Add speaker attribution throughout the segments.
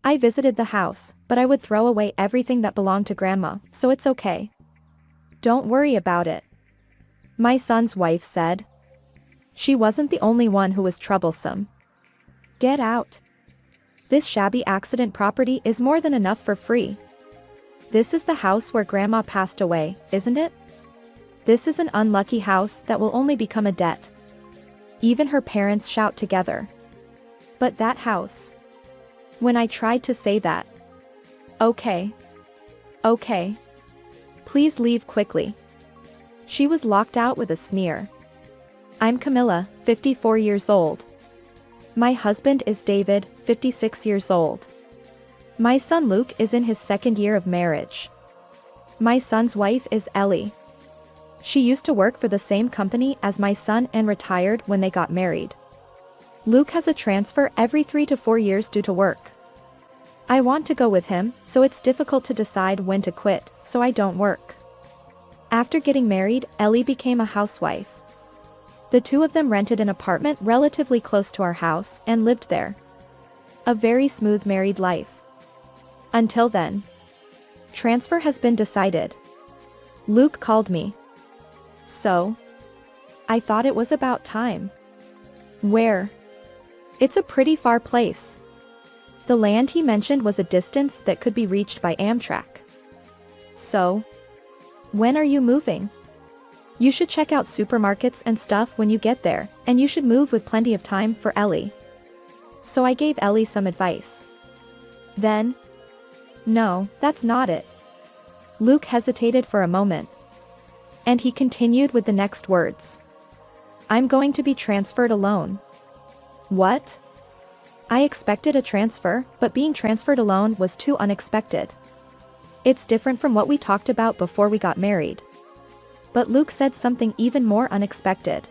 Speaker 1: I visited the house, but I would throw away everything that belonged to Grandma, so it's okay. Don't worry about it. My son's wife said. She wasn't the only one who was troublesome. Get out. This shabby accident property is more than enough for free. This is the house where Grandma passed away, isn't it? This is an unlucky house that will only become a debt. Even her parents shout together. But that house. When I tried to say that. Okay. Okay. Please leave quickly. She was locked out with a sneer. I'm Camilla, 54 years old. My husband is David, 56 years old. My son Luke is in his second year of marriage. My son's wife is Ellie. She used to work for the same company as my son and retired when they got married. Luke has a transfer every 3 to 4 years due to work. I want to go with him, so it's difficult to decide when to quit, so I don't work. After getting married, Ellie became a housewife. The two of them rented an apartment relatively close to our house and lived there. A very smooth married life. Until then. Transfer has been decided. Luke called me. So? I thought it was about time. Where? It's a pretty far place. The land he mentioned was a distance that could be reached by Amtrak. So? When are you moving? You should check out supermarkets and stuff when you get there, and you should move with plenty of time for Ellie. So I gave Ellie some advice. Then? No, that's not it. Luke hesitated for a moment. And he continued with the next words. I'm going to be transferred alone. What? I expected a transfer, but being transferred alone was too unexpected. It's different from what we talked about before we got married. But Luke said something even more unexpected.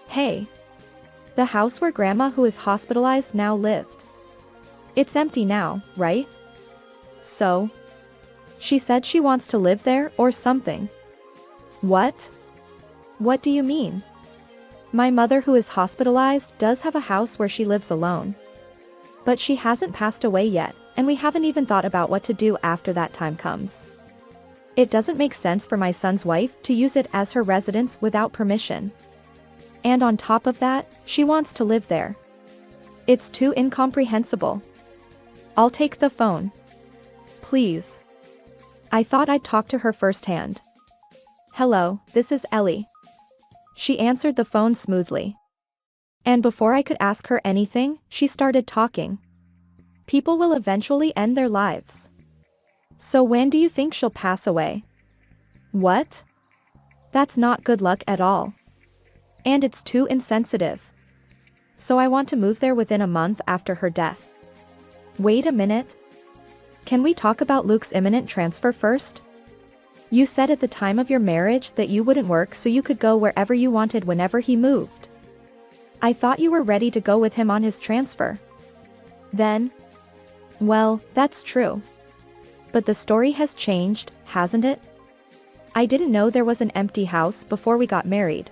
Speaker 1: Hey. The house where Grandma who is hospitalized now lived. It's empty now, right? So? She said she wants to live there or something. What? What do you mean? My mother who is hospitalized does have a house where she lives alone. But she hasn't passed away yet, and we haven't even thought about what to do after that time comes. It doesn't make sense for my son's wife to use it as her residence without permission. And on top of that, she wants to live there. It's too incomprehensible. I'll take the phone. Please. I thought I'd talk to her firsthand. Hello, this is Ellie. She answered the phone smoothly. And before I could ask her anything, she started talking. People will eventually end their lives. So when do you think she'll pass away? What? That's not good luck at all. And it's too insensitive. So I want to move there within a month after her death. Wait a minute. Can we talk about Luke's imminent transfer first? You said at the time of your marriage that you wouldn't work so you could go wherever you wanted whenever he moved. I thought you were ready to go with him on his transfer. Then? Well, that's true. But the story has changed, hasn't it? I didn't know there was an empty house before we got married.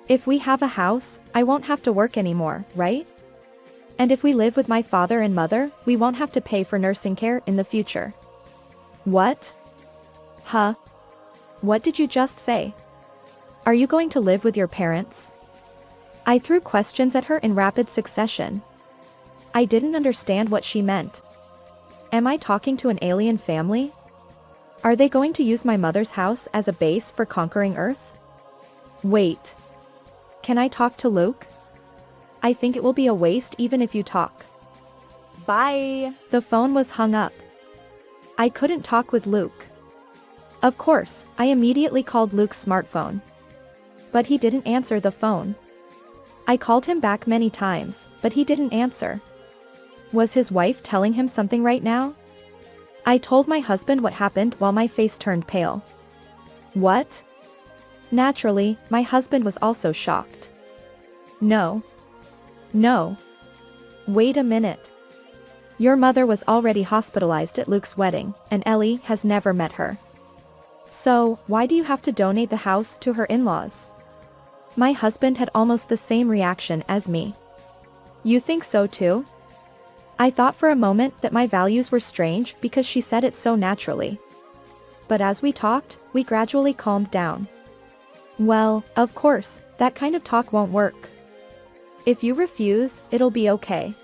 Speaker 1: If we have a house, I won't have to work anymore, right? And if we live with my father and mother, we won't have to pay for nursing care in the future. What? Huh? What did you just say? Are you going to live with your parents? I threw questions at her in rapid succession. I didn't understand what she meant. Am I talking to an alien family? Are they going to use my mother's house as a base for conquering Earth? Wait. Can I talk to Luke? I think it will be a waste even if you talk. Bye. The phone was hung up. I couldn't talk with Luke. Of course, I immediately called Luke's smartphone. But he didn't answer the phone. I called him back many times, but he didn't answer. Was his wife telling him something right now? I told my husband what happened while my face turned pale. What? Naturally, my husband was also shocked. No. No. Wait a minute. Your mother was already hospitalized at Luke's wedding, and Ellie has never met her. So, why do you have to donate the house to her in-laws? My husband had almost the same reaction as me. You think so too? I thought for a moment that my values were strange because she said it so naturally. But as we talked, we gradually calmed down. Well, of course, that kind of talk won't work. If you refuse, it'll be okay.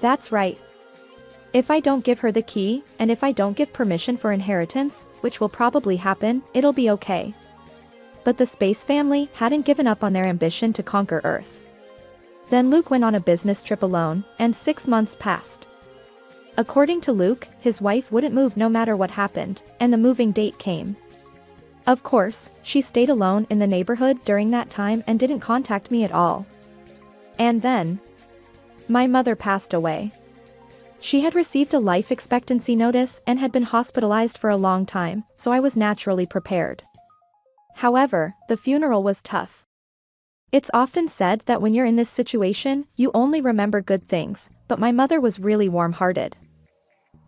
Speaker 1: That's right. If I don't give her the key, and if I don't give permission for inheritance, which will probably happen, it'll be okay. But the Space family hadn't given up on their ambition to conquer Earth. Then Luke went on a business trip alone, and 6 months passed. According to Luke, his wife wouldn't move no matter what happened, and the moving date came. Of course, she stayed alone in the neighborhood during that time and didn't contact me at all. And then, my mother passed away. She had received a life expectancy notice and had been hospitalized for a long time, so I was naturally prepared. However, the funeral was tough. It's often said that when you're in this situation, you only remember good things, but my mother was really warm-hearted.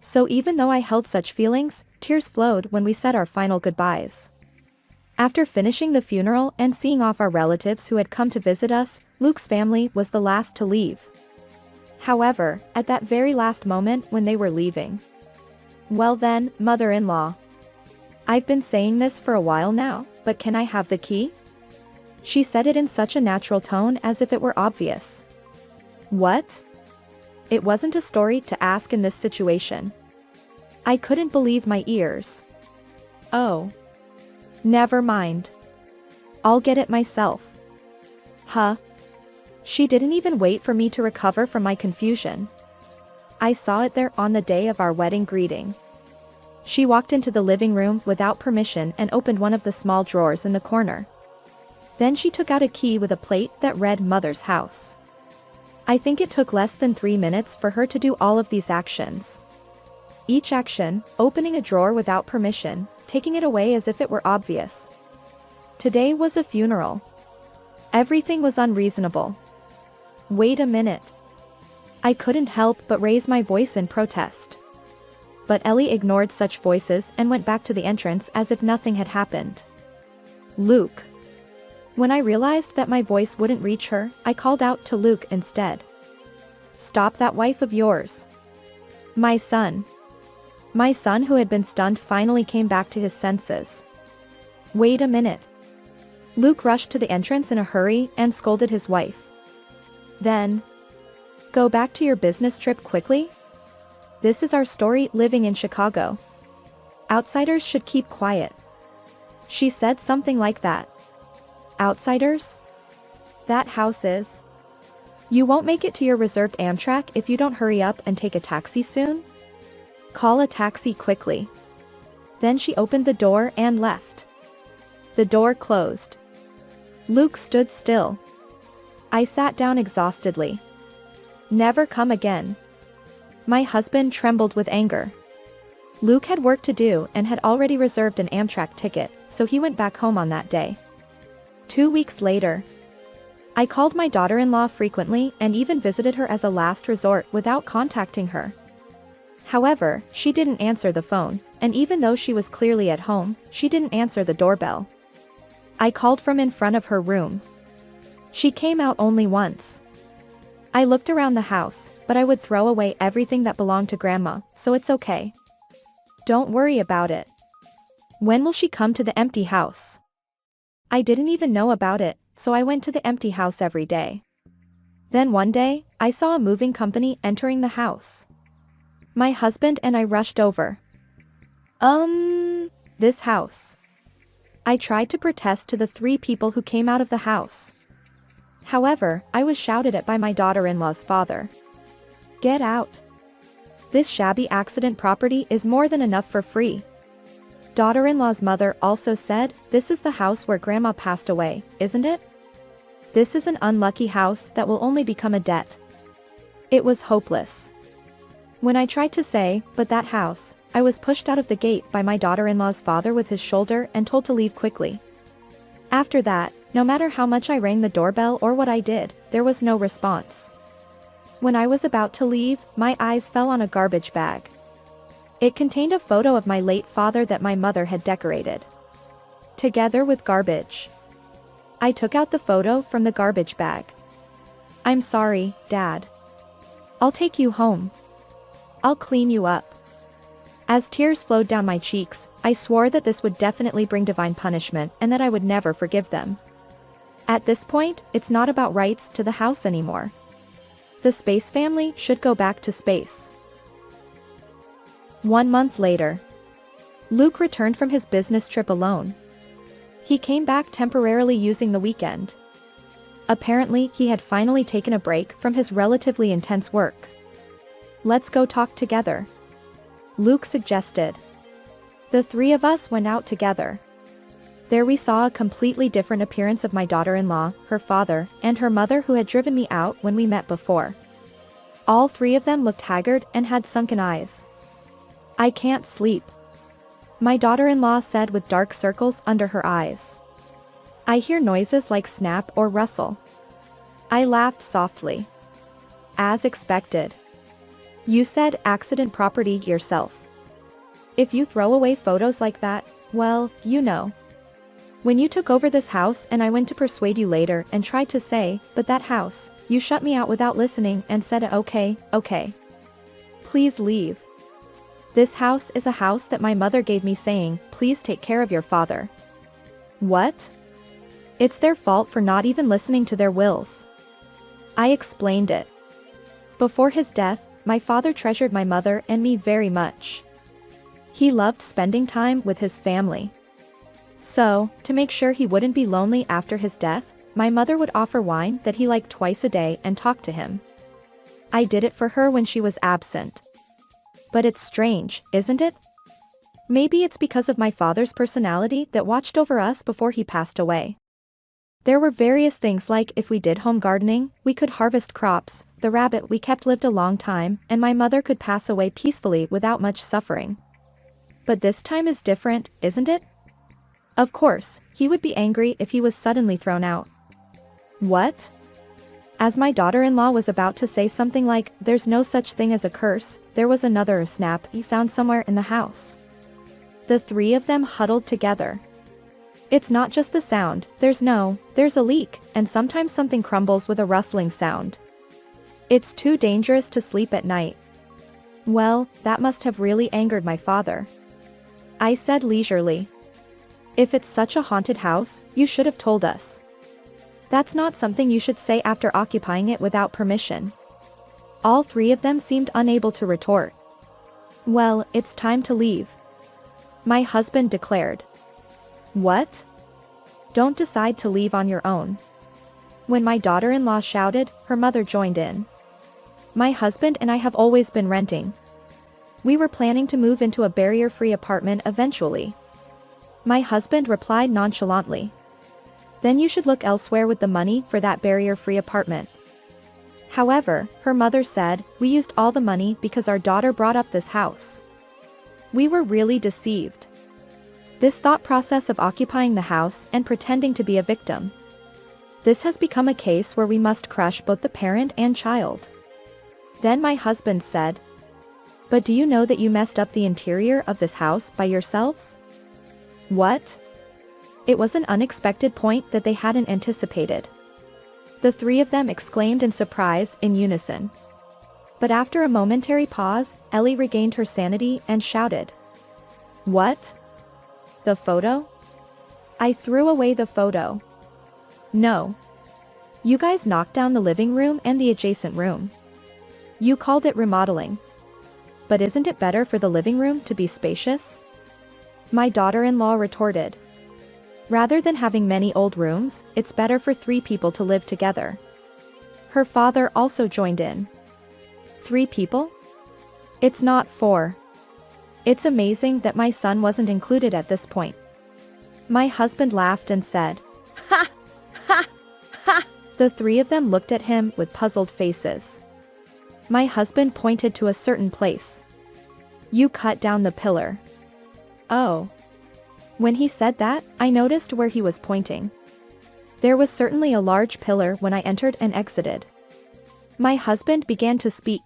Speaker 1: So even though I held such feelings, tears flowed when we said our final goodbyes. After finishing the funeral and seeing off our relatives who had come to visit us, Luke's family was the last to leave. However, at that very last moment when they were leaving. Well then, mother-in-law. I've been saying this for a while now, but can I have the key? She said it in such a natural tone as if it were obvious. What? It wasn't a story to ask in this situation. I couldn't believe my ears. Oh. Never mind. I'll get it myself. Huh? She didn't even wait for me to recover from my confusion. I saw it there on the day of our wedding greeting. She walked into the living room without permission and opened one of the small drawers in the corner. Then she took out a key with a plate that read Mother's House. I think it took less than 3 minutes for her to do all of these actions. Each action, opening a drawer without permission, taking it away as if it were obvious. Today was a funeral. Everything was unreasonable. Wait a minute. I couldn't help but raise my voice in protest. But Ellie ignored such voices and went back to the entrance as if nothing had happened. Luke. When I realized that my voice wouldn't reach her, I called out to Luke instead. Stop that wife of yours. My son. My son who had been stunned finally came back to his senses. Wait a minute. Luke rushed to the entrance in a hurry and scolded his wife. Then, go back to your business trip quickly? This is our story living in Chicago. Outsiders should keep quiet. She said something like that. Outsiders? That house is. You won't make it to your reserved Amtrak if you don't hurry up and take a taxi soon? Call a taxi quickly. Then she opened the door and left. The door closed. Luke stood still. I sat down exhaustedly. Never come again. My husband trembled with anger. Luke had work to do and had already reserved an Amtrak ticket, so he went back home on that day. 2 weeks later. I called my daughter-in-law frequently and even visited her as a last resort without contacting her. However, she didn't answer the phone, and even though she was clearly at home, she didn't answer the doorbell. I called from in front of her room. She came out only once. I looked around the house, but I would throw away everything that belonged to Grandma, so it's okay. Don't worry about it. When will she come to the empty house? I didn't even know about it, so I went to the empty house every day. Then one day, I saw a moving company entering the house. My husband and I rushed over. This house. I tried to protest to the 3 people who came out of the house. However, I was shouted at by my daughter-in-law's father. Get out. This shabby accident property is more than enough for free. Daughter-in-law's mother also said, this is the house where Grandma passed away, isn't it? This is an unlucky house that will only become a debt. It was hopeless. When I tried to say, but that house, I was pushed out of the gate by my daughter-in-law's father with his shoulder and told to leave quickly. After that, no matter how much I rang the doorbell or what I did, there was no response. When I was about to leave, my eyes fell on a garbage bag. It contained a photo of my late father that my mother had decorated. Together with garbage. I took out the photo from the garbage bag. I'm sorry, Dad. I'll take you home. I'll clean you up. As tears flowed down my cheeks, I swore that this would definitely bring divine punishment and that I would never forgive them. At this point, it's not about rights to the house anymore. The Space family should go back to space. 1 month later. Luke returned from his business trip alone. He came back temporarily using the weekend. Apparently, he had finally taken a break from his relatively intense work. Let's go talk together, Luke suggested. The three of us went out together. There we saw a completely different appearance of my daughter-in-law, her father, and her mother who had driven me out when we met before. All three of them looked haggard and had sunken eyes. I can't sleep, my daughter-in-law said with dark circles under her eyes. I hear noises like snap or rustle. I laughed softly. As expected. You said accident property yourself. If you throw away photos like that, well, you know. When you took over this house and I went to persuade you later and tried to say, but that house, you shut me out without listening and said okay. Please leave. This house is a house that my mother gave me saying, please take care of your father. What? It's their fault for not even listening to their wills. I explained it. Before his death, my father treasured my mother and me very much. He loved spending time with his family. So, to make sure he wouldn't be lonely after his death, my mother would offer wine that he liked twice a day and talk to him. I did it for her when she was absent. But it's strange, isn't it? Maybe it's because of my father's personality that watched over us before he passed away. There were various things like if we did home gardening, we could harvest crops, the rabbit we kept lived a long time, and my mother could pass away peacefully without much suffering. But this time is different, isn't it? Of course, he would be angry if he was suddenly thrown out. What? As my daughter-in-law was about to say something like, there's no such thing as a curse, there was another snappy sound somewhere in the house. The three of them huddled together. It's not just the sound, there's a leak, and sometimes something crumbles with a rustling sound. It's too dangerous to sleep at night. Well, that must have really angered my father. I said leisurely. If it's such a haunted house, you should have told us. That's not something you should say after occupying it without permission. All three of them seemed unable to retort. Well, it's time to leave, my husband declared. What? Don't decide to leave on your own. When my daughter-in-law shouted, her mother joined in. My husband and I have always been renting. We were planning to move into a barrier-free apartment eventually. My husband replied nonchalantly. Then you should look elsewhere with the money for that barrier-free apartment. However, her mother said, we used all the money because our daughter brought up this house. We were really deceived. This thought process of occupying the house and pretending to be a victim. This has become a case where we must crush both the parent and child. Then my husband said, but do you know that you messed up the interior of this house by yourselves? What? It was an unexpected point that they hadn't anticipated. The three of them exclaimed in surprise in unison. But after a momentary pause, Ellie regained her sanity and shouted. What? The photo? I threw away the photo. No. You guys knocked down the living room and the adjacent room. You called it remodeling. But isn't it better for the living room to be spacious? My daughter-in-law retorted. Rather than having many old rooms, it's better for 3 people to live together. Her father also joined in. 3 people? It's not 4. It's amazing that my son wasn't included at this point. My husband laughed and said, ha, ha, ha. The 3 of them looked at him with puzzled faces. My husband pointed to a certain place. You cut down the pillar. Oh. When he said that, I noticed where he was pointing. There was certainly a large pillar when I entered and exited. My husband began to speak.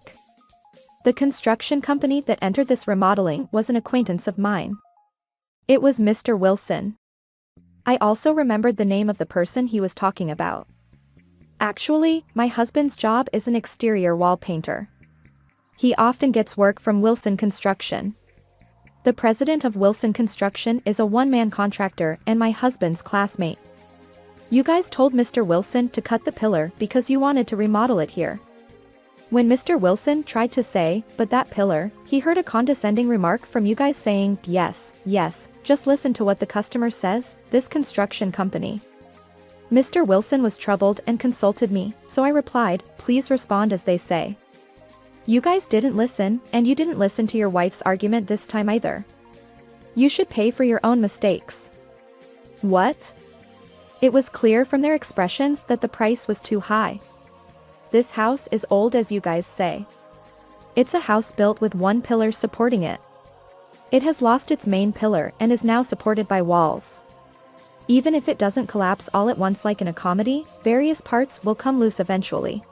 Speaker 1: The construction company that entered this remodeling was an acquaintance of mine. It was Mr. Wilson. I also remembered the name of the person he was talking about. Actually, my husband's job is an exterior wall painter. He often gets work from Wilson Construction. The president of Wilson Construction is a one-man contractor and my husband's classmate. You guys told Mr. Wilson to cut the pillar because you wanted to remodel it here. When Mr. Wilson tried to say, but that pillar, he heard a condescending remark from you guys saying, yes, just listen to what the customer says, this construction company. Mr. Wilson was troubled and consulted me, so I replied, please respond as they say. You guys didn't listen, and you didn't listen to your wife's argument this time either. You should pay for your own mistakes. What? It was clear from their expressions that the price was too high. This house is old as you guys say. It's a house built with one pillar supporting it. It has lost its main pillar and is now supported by walls. Even if it doesn't collapse all at once like in a comedy, various parts will come loose eventually.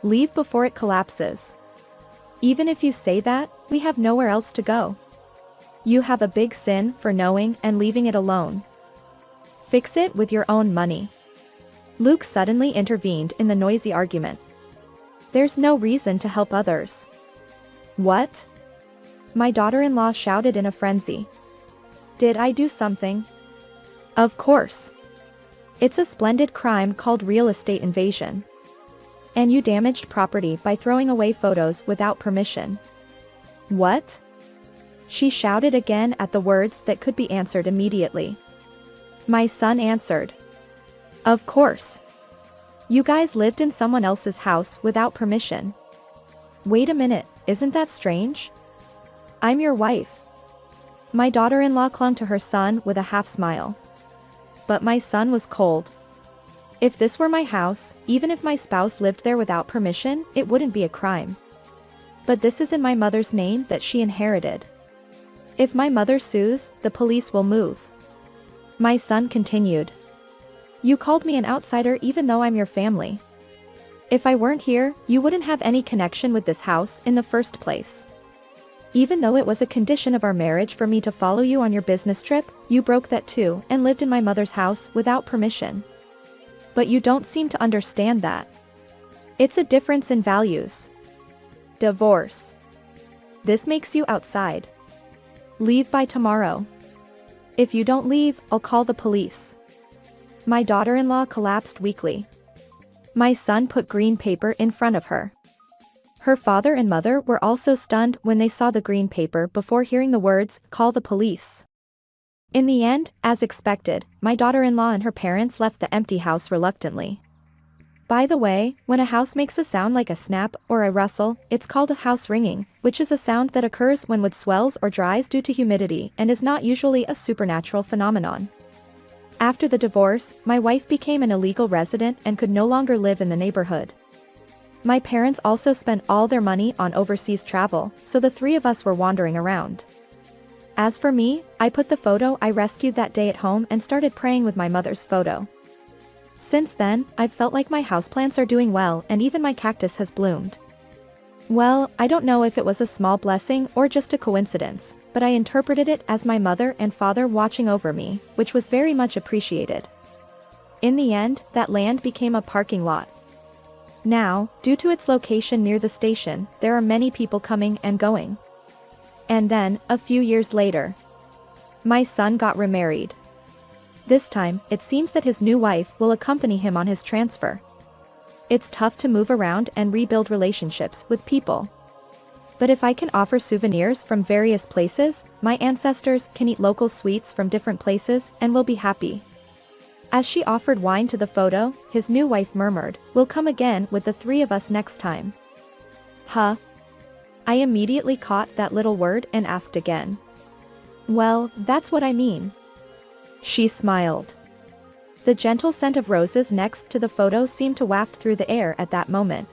Speaker 1: Leave before it collapses. Even if you say that, we have nowhere else to go. You have a big sin for knowing and leaving it alone. Fix it with your own money. Luke suddenly intervened in the noisy argument. There's no reason to help others. What? My daughter-in-law shouted in a frenzy. Did I do something? Of course. It's a splendid crime called real estate invasion. And you damaged property by throwing away photos without permission. What? She shouted again at the words that could be answered immediately. My son answered. Of course. You guys lived in someone else's house without permission. Wait a minute, isn't that strange? I'm your wife. My daughter-in-law clung to her son with a half smile. But my son was cold. If this were my house, even if my spouse lived there without permission, it wouldn't be a crime. But this is in my mother's name that she inherited. If my mother sues, the police will move. My son continued. You called me an outsider even though I'm your family. If I weren't here, you wouldn't have any connection with this house in the first place. Even though it was a condition of our marriage for me to follow you on your business trip, you broke that too and lived in my mother's house without permission. But you don't seem to understand that. It's a difference in values. Divorce. This makes you outside. Leave by tomorrow. If you don't leave, I'll call the police. My daughter-in-law collapsed weakly. My son put green paper in front of her. Her father and mother were also stunned when they saw the green paper before hearing the words, call the police. In the end, as expected, my daughter-in-law and her parents left the empty house reluctantly. By the way, when a house makes a sound like a snap or a rustle, it's called a house ringing, which is a sound that occurs when wood swells or dries due to humidity and is not usually a supernatural phenomenon. After the divorce, my wife became an illegal resident and could no longer live in the neighborhood. My parents also spent all their money on overseas travel, so the three of us were wandering around. As for me, I put the photo I rescued that day at home and started praying with my mother's photo. Since then, I've felt like my houseplants are doing well and even my cactus has bloomed. Well, I don't know if it was a small blessing or just a coincidence, but I interpreted it as my mother and father watching over me, which was very much appreciated. In the end, that land became a parking lot. Now, due to its location near the station, there are many people coming and going. And then, a few years later, my son got remarried. This time, it seems that his new wife will accompany him on his transfer. It's tough to move around and rebuild relationships with people. But if I can offer souvenirs from various places, my ancestors can eat local sweets from different places and will be happy. As she offered wine to the photo, his new wife murmured, "We'll come again with the three of us next time." Huh? I immediately caught that little word and asked again. Well, that's what I mean. She smiled. The gentle scent of roses next to the photo seemed to waft through the air at that moment.